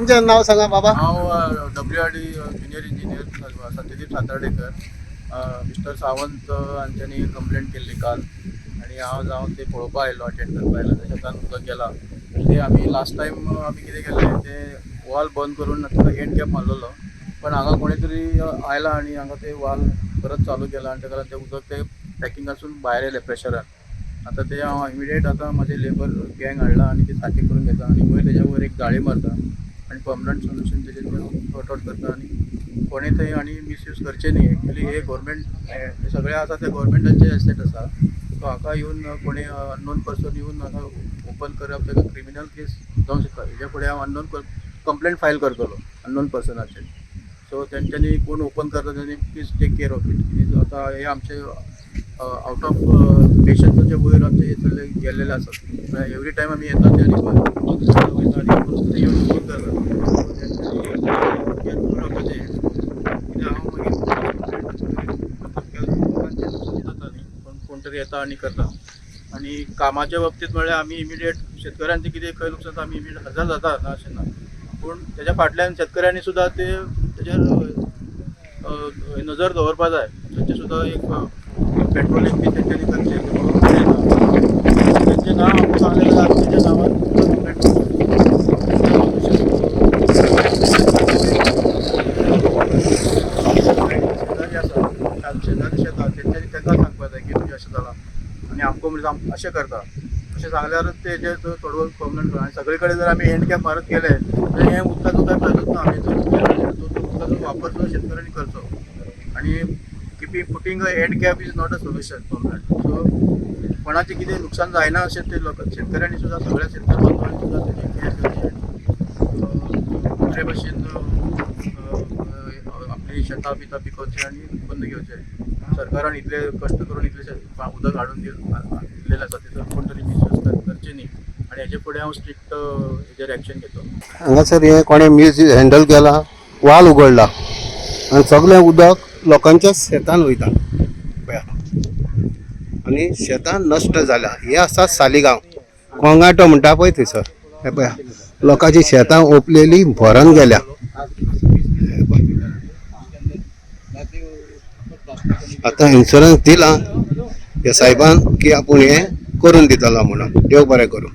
तुमचं नाव सांगा बाबा. हांव WRD junior engineer Satyadeep Satardekar. Mister Sawant हांच्यांनी कंप्लेंट केल्ली काल आनी हांव जावन ते पळोवपा आयलो, अटेंड करपा आयलो. त्या शेतान उदक गेला ते आमी लास्ट टायम आमी कितें केलें ते वॉल बंद करून ताका एंड कॅप मारलेलो, पण हांगा कोणी तरी आयला आनी हांगा ते वॉल परत चालू केला आनी ताका ते उदक ते पॅकिंगासून भायर येयलें प्रेशरान. आतां ते हांव इमिडिएट आतां म्हाजे लेबर गँग हाडला आनी ते सारकें करून घेता आनी वयर तेज्या वयर एक जाळी मारता आनी पर्मनंट सोल्युशन तेजें सॉर्ट आउट करता आनी कोणी थंय आनी मिसयूज करचे न्ही. एक्चुली हे गव्हर्मेंट सगळें आसा ते गव्हर्मेंटाचे एसेट आसा. सो हाका येवन कोणी अननोन पर्सन येवन हाका ओपन करप ताका क्रिमिनल केस जावंक शकता. हेज्या फुडें हांव अननोन कंप्लेंट फायल करतलो अननोन पर्सनाचेर. सो तेंच्यांनी कोण ओपन करता तेणी please take care of it. आतां हे आमचे आउट ऑफ पेशन्साच्या वयर आमचे हे सगळे गेल्लेले आसात. एवरी टायम आमी येता ते आनी वयता आनी येवन फोन करता केअरफूल रावपाचें. कित्याक हांव मागीर जाता न्ही, पण कोण तरी येता आनी करता. आनी कामाच्या बाबतींत म्हळ्यार आमी इमिडिएट शेतकऱ्यांचें कितें खंय लुकसाण जाता आमी इमिडिएट हजर जाता ना अशें ना, पूण तेज्या फाटल्यान शेतकऱ्यांनी सुद्दां ते तेजेर नजर दवरपा जाय. तेंचे सुद्दां एक पेट्रोलिंग बी तेंच्यांनी करचें. तेंचें नांव आमकां सांगलें जाल्यार आमी तेज्या नांवार शेजारी आसा शेजारी शेतां तेंच्यांनी तांकां सांगपा जाय की तुजें अशें जालां आनी आमकां म्हणजे अशें करता अशें सांगल्यारच तेजेर थोडो पर्मनंट आनी सगळे कडेन जर आमी एंड कॅप मारत गेले जाल्यार हें उदकाचो कांय फायदोच ना. आमी उदकाचो वापर सुद्दां शेतकऱ्यांनी करचो आनी putting a end cap is not a solution permanent. So कोणाचें कितें नुकसान जायना अशें ते लोक शेतकऱ्यांनी सुद्दां सगळ्या शेतकार बांदवांनी सुद्दां तेजी केअर घेवची. बरे भशेन आपली शेतां बितां पिकोवची आनी उत्पन्न घेवचें. सरकारान इतले कश्ट करून इतले उदक हाडून दिल्लेलें आसा तेचो कोण तरी मिसयूज करचे न्ही आनी हेजे फुडें हांव स्ट्रिक्ट हेजेर एक्शन घेतलो. हांगासर हे कोणें मिस हँडल केला, वाल उगडला आनी सगळें उदक लोकांच्या शेतान वयता आनी शेतां नश्ट जाल्या. हे आसा सालिगांव कोंगाटो म्हणटा पळय थंयसर. हे पळया लोकांची शेतां ओपलेली भरून गेल्या. आतां इन्शुरन्स दिला ह्या साहेबान की आपूण हें करून दितलो म्हणून. देव बरें करूं.